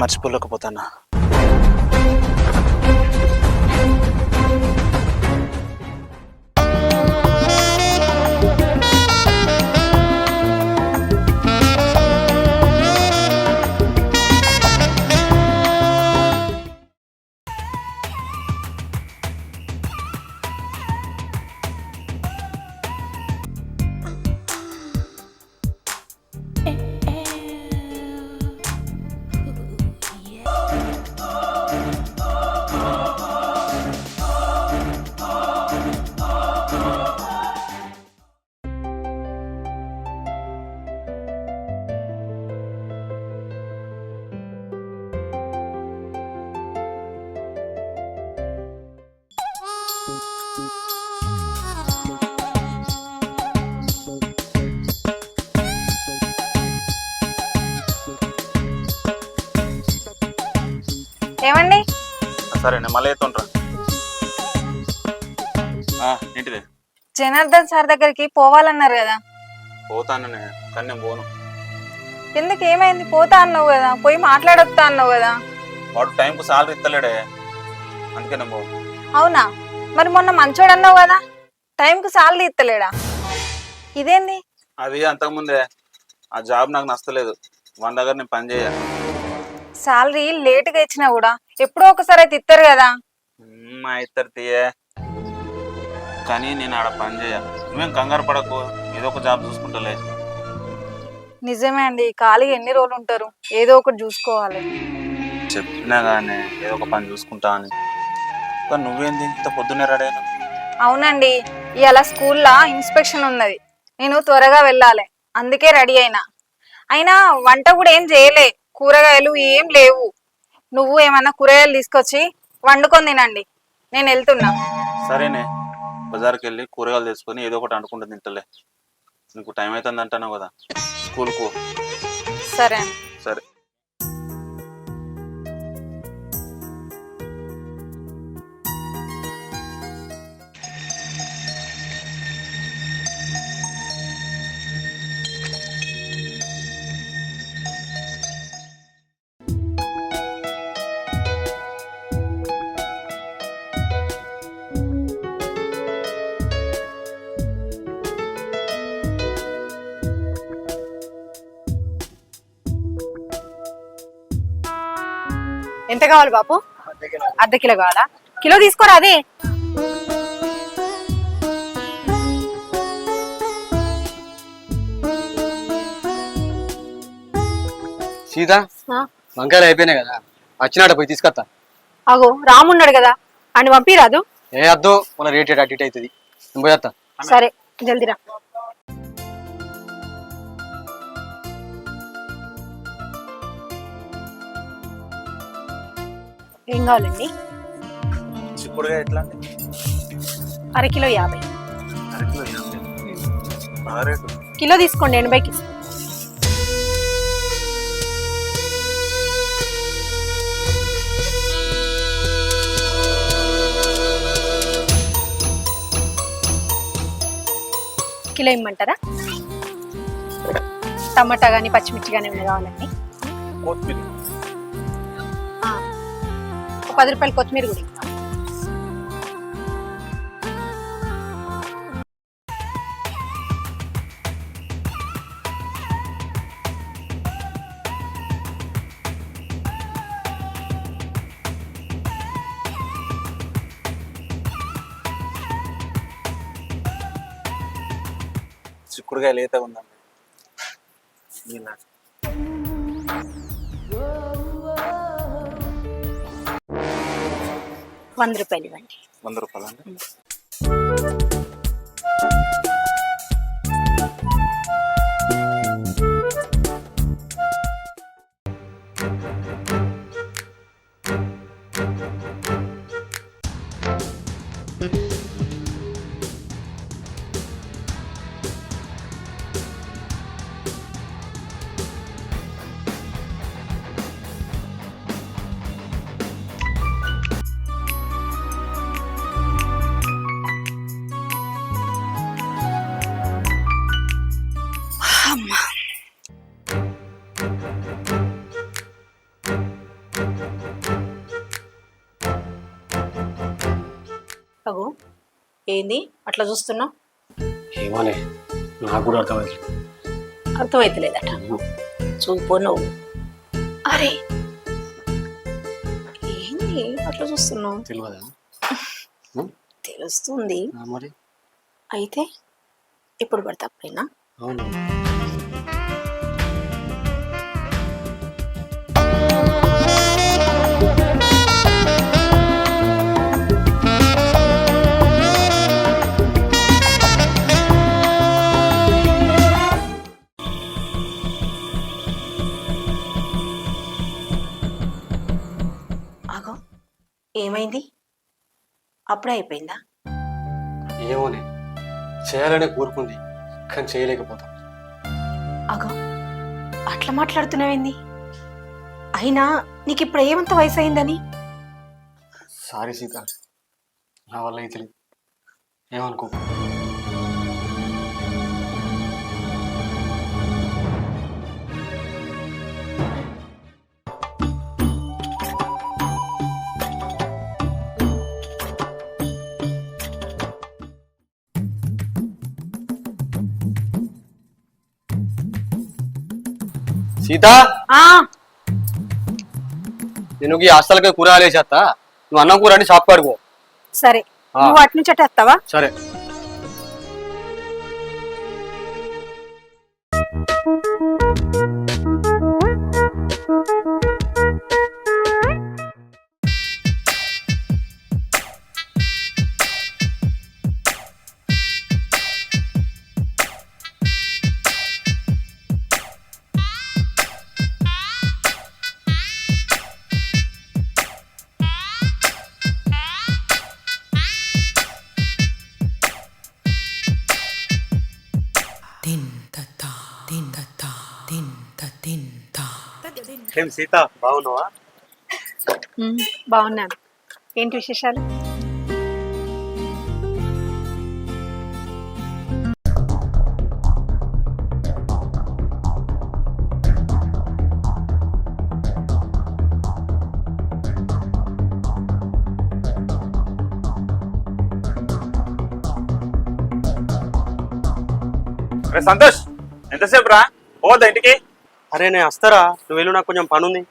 మర్చిపోలేకపోతానా. ఏమండి? సరే నేను మళ్ళీ ఎత్తుంటా. ఏంటిది? జనార్దన్ సార్ దగ్గరికి పోవాలన్నారు కదా. పోతాననే కానీ నేను పోను. ఎందుకు, ఏమైంది? పోతా అన్నావు కదా, పోయి మాట్లాడొస్తా అన్నావు కదా. వాడు టైంకు సాలరీ ఇస్తలేడే, అందుకే నేను పోను. అవునా? మరి మొన్న మంచోడు అన్నావు కదా, టైంకు సాలరీ ఇస్తలేడా? ఇదేంది? అది అంతకుముందే. ఆ జాబ్ నాకు నచ్చలేదు, మన దగ్గర నేను పని చేయాలి. సాలరీ లేటుగా ఇచ్చినా కూడా ఎప్పుడో ఒకసారి అయితే ఇస్తారు కదా. మా ఇద్దరు తీయే, కానీ నేను ఆడ పని చేయాలి. నువ్వేం కంగారు పడకు, ఏదో ఒక జాబ్ చూసుకుంటలే. నిజమే అండి, ఖాళీగా ఎన్ని రోజులు ఉంటారు, ఏదో ఒకటి చూసుకోవాలి. చెప్పినా కానీ ఏదో ఒక పని చూసుకుంటా అని. కానీ నువ్వేంది ఇంత పొద్దున్నే రెడీ అయినా? అవునండి, ఇవాళ స్కూల్లో ఇన్స్పెక్షన్ ఉన్నది, నేను త్వరగా వెళ్ళాలి, అందుకే రెడీ అయినా. అయినా వంట కూడా ఏం చేయలే, కూరగాయలు ఏం లేవు. నువ్వు ఏమన్నా కూరగాయలు తీసుకొచ్చి వండుకొని తినండి, నేను వెళ్తున్నా. సరేనే, బజార్కి వెళ్ళి కూరగాయలు తెచ్చుకొని ఏదో ఒకటి అనుకుంటా తింటలే. నీకు టైం అవుతుంది అంటున్నావు కదా, స్కూల్కు. సరే సరే. ఎంత కావాలి బాపు? అర్ధ కిలో కావాలా? కిలో తీసుకోరా. అదే సీత, వంకాయలు అయిపోయినాయి కదా, వచ్చినాడ పోయి తీసుకొస్తా. అగో రామున్నాడు కదా, అని పంపిరాదు. ఏ అద్దు, మన రేట్ అటు ఇటు అవుతుంది, నేను పోయేస్తా. సరే జల్దిరా. ఏం కావాలండి? చిక్కుడుగా ఎట్లా అండి? అరకిలో 50. అరకిలో 50. కిలో తీసుకోండి, 80కి. కిలో ఇమ్మంటారా? టమాటా కానీ పచ్చిమిర్చి కానీ ఏమైనా కావాలండి? కొత్తిమీర ఒక 10 రూపాయలు కొత్తిమీర కూడా ఇంకా. చిక్కుడుగా లేత ఉందండి. 100 రూపాయలు ఇవ్వండి. 100 రూపాయలు అండి. అగో ఏంది అట్లా చూస్తున్నావు? ఏమోనే నాకు కూడా అర్థమైంది. అర్థమైతలేదట. చూపో నువ్వు. అరే ఏంది అట్లా చూస్తున్నావు? తెలియదా? తెలుస్తుంది. మరి అయితే ఇప్పుడు పడితే అప్పుడేనా? అవును. అగో ఏమైంది? అప్పుడే అయిపోయిందా? ఏమోనే చేయాలనే కోరుకుంది కానీ చేయలేకపోతాం. అగో అట్లా మాట్లాడుతున్నావేంది? అయినా నీకు ఇప్పుడు ఏమంత వయసు అయిందని? సారీ సీత, నా వల్ల అయితే లేదు. ఏమనుకో. సీత, నేను ఈ హాస్టల్కి కూరగాయలు వేసేస్తా, నువ్వు అన్నం కూర అని షాప్ కాడుకో. సరే నువ్వు అటు నుంచి అటు వస్తావా? సరే. ఏం సీత, బాగున్నావా? బాగున్నాను. ఏంటి విశేషాలు? అరే సంతోష్, ఎంతసేపు రా పోదా ఇంటికి? అరే నేను వస్తారా, నువ్వు వెళ్ళు, నాకు కొంచెం పని ఉంది.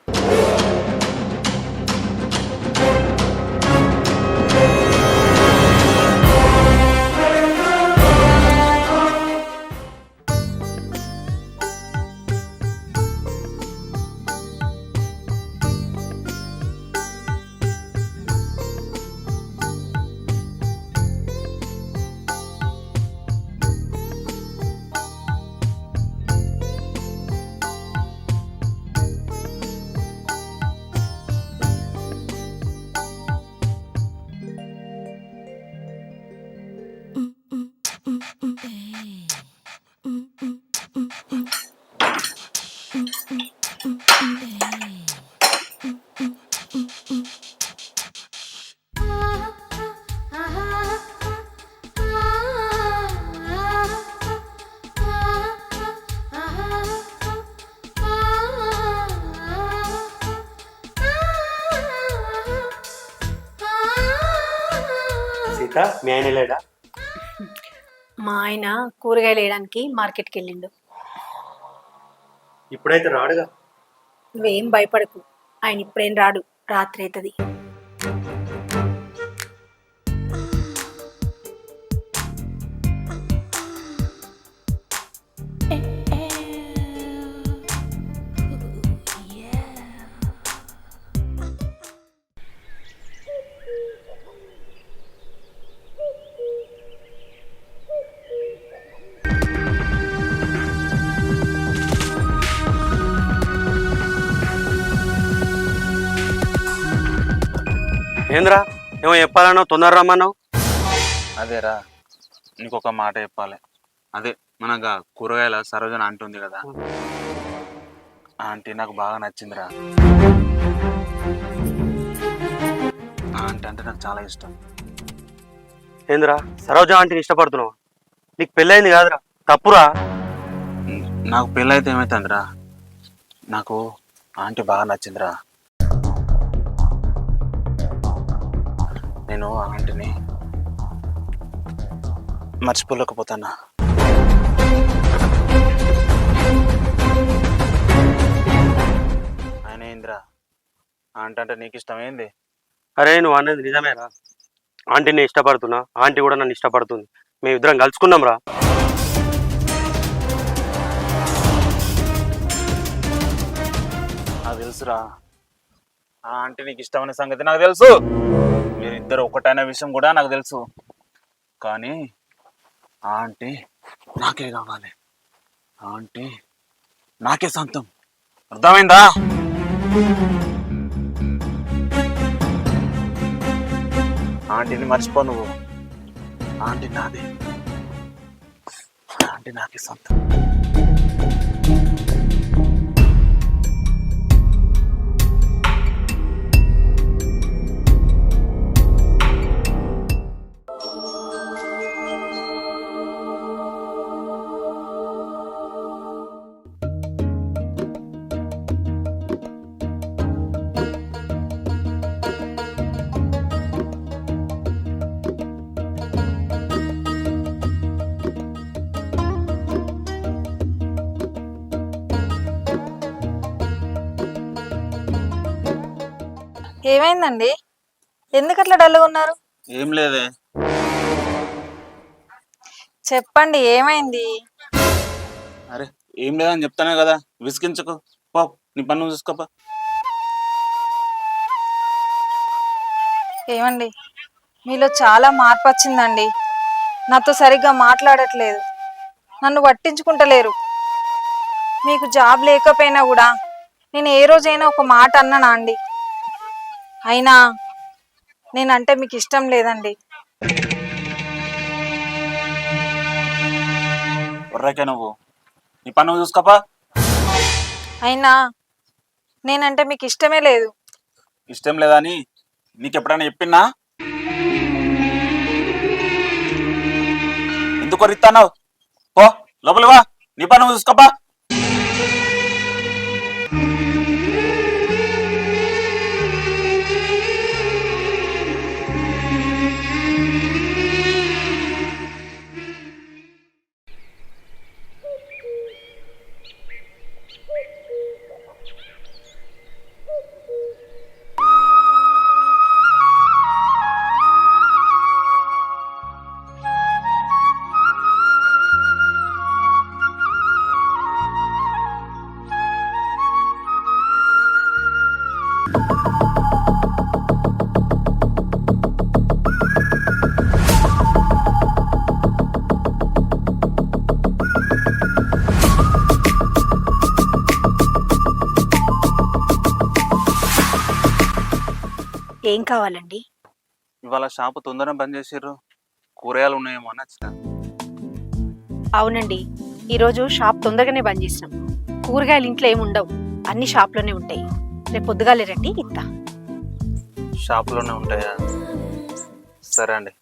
సీత, మీ ఆయన లేడా? మా ఆయన కూరగాయలు వేయడానికి మార్కెట్కి వెళ్ళిండు. ఇప్పుడైతే రాడుగా. నువ్వేం భయపడకు, ఆయన ఇప్పుడేం రాడు, రాత్రి అవుతుంది. ఏంద్రా, ఏమో చెప్పాలన్నావు, తొందర రమ్మన్నావు? అదేరా, నీకు ఒక మాట చెప్పాలి. అదే మనగా కూరగాయల సరోజన ఆంటీ ఉంది కదా, ఆ ఆంటీ నాకు బాగా నచ్చిందిరా. ఆ ఆంటీ అంటే నాకు చాలా ఇష్టం. ఏంద్రా, సరోజ ఆంటీని ఇష్టపడుతున్నావు? నీకు పెళ్ళయింది కాదురా, తప్పురా. నాకు పెళ్ళి అయితే ఏమైతుందిరా, నాకు ఆంటీ బాగా నచ్చిందిరా. నేను ఆ ఆంటీని మర్చిపోలేకపోతానా. ఆయన ఏంద్రా అంటే నీకు ఇష్టమైంది? అరే నువ్వు అనేది నిజమేరా. ఆంటీని ఇష్టపడుతున్నా, ఆంటీ కూడా నన్ను ఇష్టపడుతుంది. మేమిద్దరం కలుసుకున్నాం రా. నాకు తెలుసురా, ఆ ఆంటీ నీకు ఇష్టమైన సంగతి నాకు తెలుసు. మీరిద్దరు ఒకటైన విషయం కూడా నాకు తెలుసు. కానీ ఆ ఆంటీ నాకే కావాలి, ఆ ఆంటీ నాకే సొంతం. అర్థమైందా? ఆంటీని మర్చిపో నువ్వు. ఆంటీ నాది, ఆంటీ నాకే సొంతం. ఏమైందండి? ఎందుకు అట్లా డల్గా ఉన్నారు? ఏం లేదే. చెప్పండి ఏమైంది? అరే ఏం లేదని చెప్తానే కదా, విసిగించకు. పో నీ పన్ను చూసుకోపా. ఏమండి, మీలో చాలా మార్పు వచ్చిందండి. నాతో సరిగ్గా మాట్లాడట్లేదు, నన్ను పట్టించుకుంటలేరు. మీకు జాబ్ లేకపోయినా కూడా నేను ఏ రోజైనా ఒక మాట అన్నానా అండి? అయినా నేనంటే మీకు ఇష్టం లేదండి. ఒర్రకే నువ్వు, నీ పన్ను చూసుకోపా. అయినా నేనంటే మీకు ఇష్టమే లేదు. ఇష్టం లేదని నీకు ఎప్పుడైనా చెప్పినా? ఎందుకు కొరిస్తావు? పో లోపలి వా, నీ పన్ను చూసుకోపా. ఏం కావాలండి? ఇవాళ షాపు తొందరగా బంద్ చేసిర్రు, కూరగాయలు ఉన్నాయేమో అని వచ్చిన. అవునండి, ఈరోజు షాప్ తొందరగానే బంద్ చేసినాం. కూరగాయలు ఇంట్లో ఏమి ఉండవు, అన్ని షాప్లోనే ఉంటాయి. రేపు పొద్దుగాలే రండి, ఇస్తా. షాపులోనే ఉంటాయా? సరే అండి,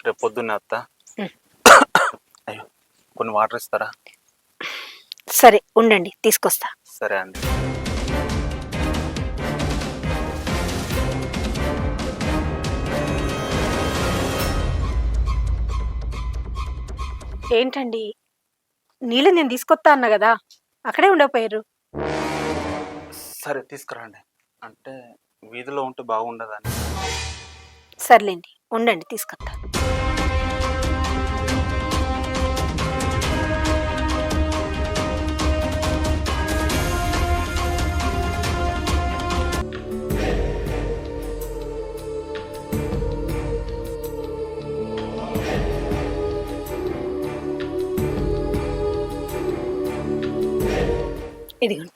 రేపు పొద్దున్నే వస్తా. అయ్యో, కొన్ని వాటర్ ఇస్తారా? సరే ఉండండి, తీసుకొస్తా. సరే అండి. ఏంటండి, నీళ్ళు నేను తీసుకొస్తా అన్నా కదా, అక్కడే ఉండకపోయారు? సరే తీసుకురండి, అంటే వీధిలో ఉంటే బాగుండదని. సర్లేండి, ఉండండి తీసుకొస్తా. ఇదిగోండి.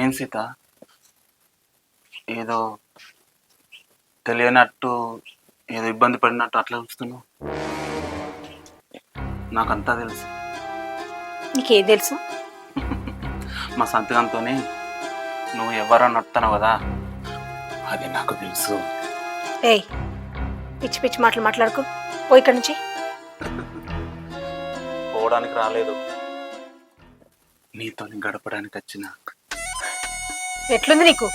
ఏం సీత, ఏదో తెలియనట్టు, ఏదో ఇబ్బంది పడినట్టు అట్లా చూస్తున్నావు? నాకంతా తెలుసు. నీకేం తెలుసు? మా సంతకంతో నువ్వు ఎవరని వస్తున్నావు కదా, అది నాకు తెలుసు. ఏయ్, పిచ్చి పిచ్చి మాటలు మాట్లాడుకో పోయి ఇక్కడి నుంచి. పోవడానికి రాలేదు, నీతో గడపడానికి వచ్చిన. ఎట్లుంది నీకు?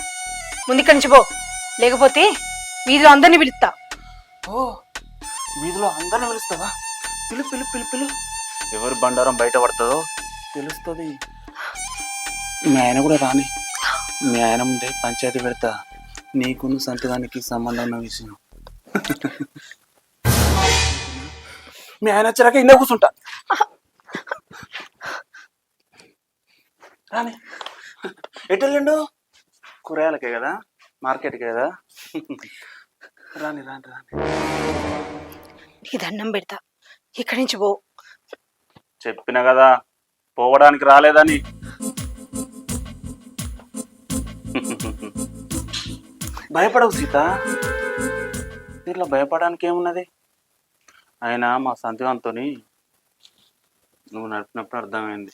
ముందు ఇక్కడి నుంచి పో, లేకపోతే వీధిలో అందరినీ పిలుస్తా. ఓ, వీధిలో అందరిని పిలుస్తావా? పిలు పిలు పిలు పిలు. ఎవరు బండారం బయట పడుతుందో తెలుస్తుంది. మీ ఆయన కూడా రాని, మీ ఆయన ముందే పంచాయతీ పెడతా, నీకును సంతకానికి సంబంధం ఉన్న విషయం. మీ ఆయన వచ్చాక ఇందా కూర్చుంటా. రాని, ఎటు వెళ్ళండు? కూరగాయలకే కదా, మార్కెట్కే కదా. రాని రాని రాని. నీకు దండం పెడతా, ఇక్కడి నుంచి పో. చెప్పిన కదా పోవడానికి రాలేదని. భయపడవు సీత, దీంట్లో భయపడడానికి ఏమున్నది? అయినా మా సంతివంతో నువ్వు నడిపినప్పుడు అర్థమైంది,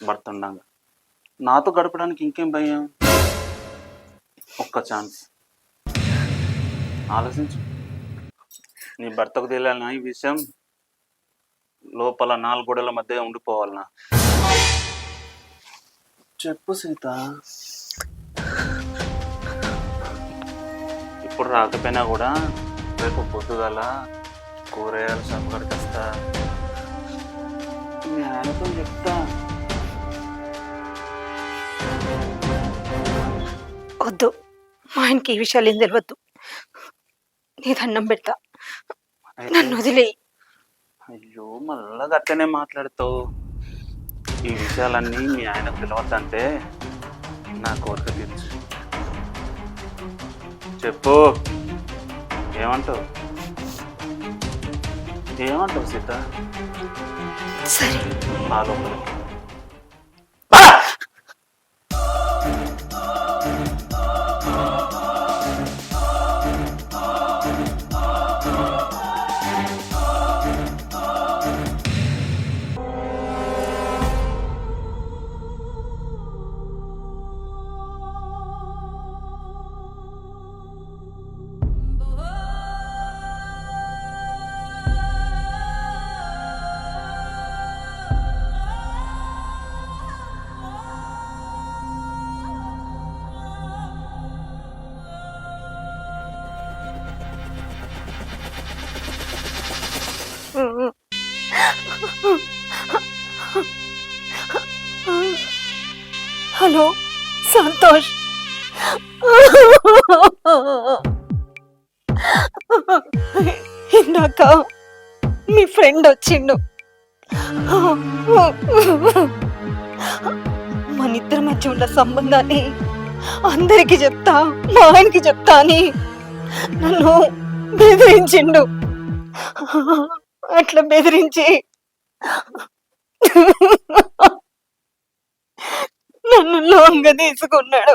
భర్త ఉండంగా నాతో గడపడానికి ఇంకేం భయం? ఒక్క ఛాన్స్ ఆలోచించు. నీ భర్తకు తెలియాలన్నా ఈ విషయం, లోపల 4 గోడల మధ్య ఉండిపోవాలనా? చెప్పు సీత. ఇప్పుడు రాకపోయినా కూడా రేపు పొద్దుగల కూరగాయల షాప్ కాడికి వస్తా, మీ ఆయనతో చెప్తా. వద్దు, మా ఆయనకి ఈ విషయాలు ఏం తెలియద్దు. నీ దండం పెడతా, నన్ను వదిలేయి. అయ్యో, మళ్ళా గట్టనే మాట్లాడుతావు. ఈ విషయాలన్నీ మీ ఆయనకు తెలియద్దంటే నా కోరిక తీర్చు. చెప్పు, ఏమంటావు? ఏమంటావు సీత? సరే, ఆ లోపలికి హలో సంతోష్, ఇందాక మీ ఫ్రెండ్ వచ్చిండు. మన ఇద్దరి మధ్య ఉన్న సంబంధాన్ని అందరికి చెప్తా, మా ఆయనకి చెప్తా అని నన్ను బెదిరించిండు. అట్లా బెదిరించి నన్ను లొంగ తీసుకున్నాడు.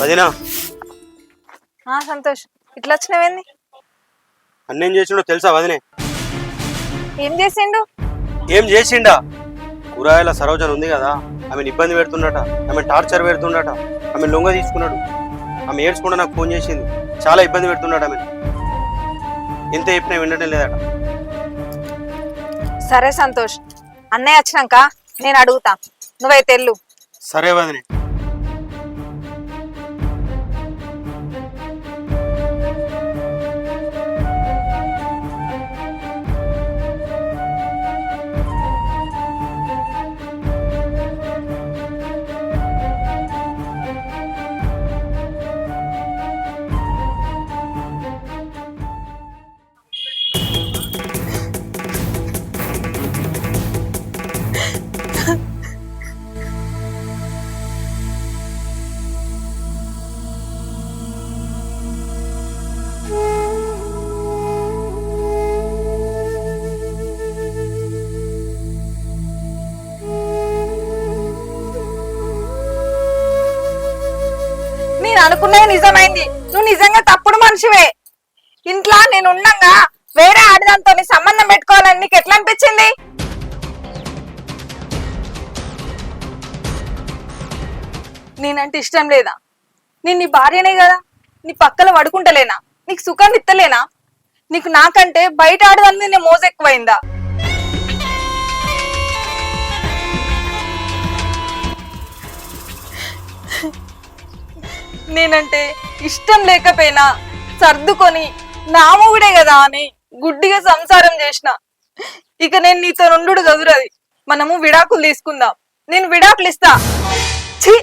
వదినా, సంతోష్, ఇట్లా వచ్చినవేంది? అన్నేం చేసిండో తెలుసా వదినే? ఏం చేసిండు? ఏం చేసిండా? కూరగాయల సరోజన ఉంది కదా, ఆమెను ఇబ్బంది పెడుతుండట, ఆమె టార్చర్ పెడుతుండట, ఆమె లొంగ తీసుకున్నాడు. ఆమె ఏడ్చుకుంటూ నాకు ఫోన్ చేసింది, చాలా ఇబ్బంది పెడుతున్నాడు. ఆమె ఎంత చెప్పినా వినడం లేదట. సరే సంతోష్, అన్నయ్య వచ్చినాక నేను అడుగుతా, నువ్వైతే వెళ్ళు. సరే వదినే. అనుకున్నది నిజమైంది. నువ్వు నిజంగా తప్పుడు మనిషివే. ఇంట్లో నేను ఉండంగా వేరే ఆడదాంతో సంబంధం పెట్టుకోవాలని నీకు ఎట్లా అనిపించింది? నేనంటే ఇష్టం లేదా? నేను నీ భార్యనే కదా, నీ పక్కన పడుకుంటలేనా? నీకు సుఖాన్ని ఇత్తలేనా? నీకు నాకంటే బయట ఆడదాని మీద మోజు ఎక్కువైందా? నేనంటే ఇష్టం లేకపోయినా సర్దుకొని నా మొగుడే కదా అని గుడ్డిగా సంసారం చేసిన. ఇక నేను నీతో నుండు కుదరది. మనము విడాకులు తీసుకుందాం. నేను విడాకులు ఇస్తా. ఛీ!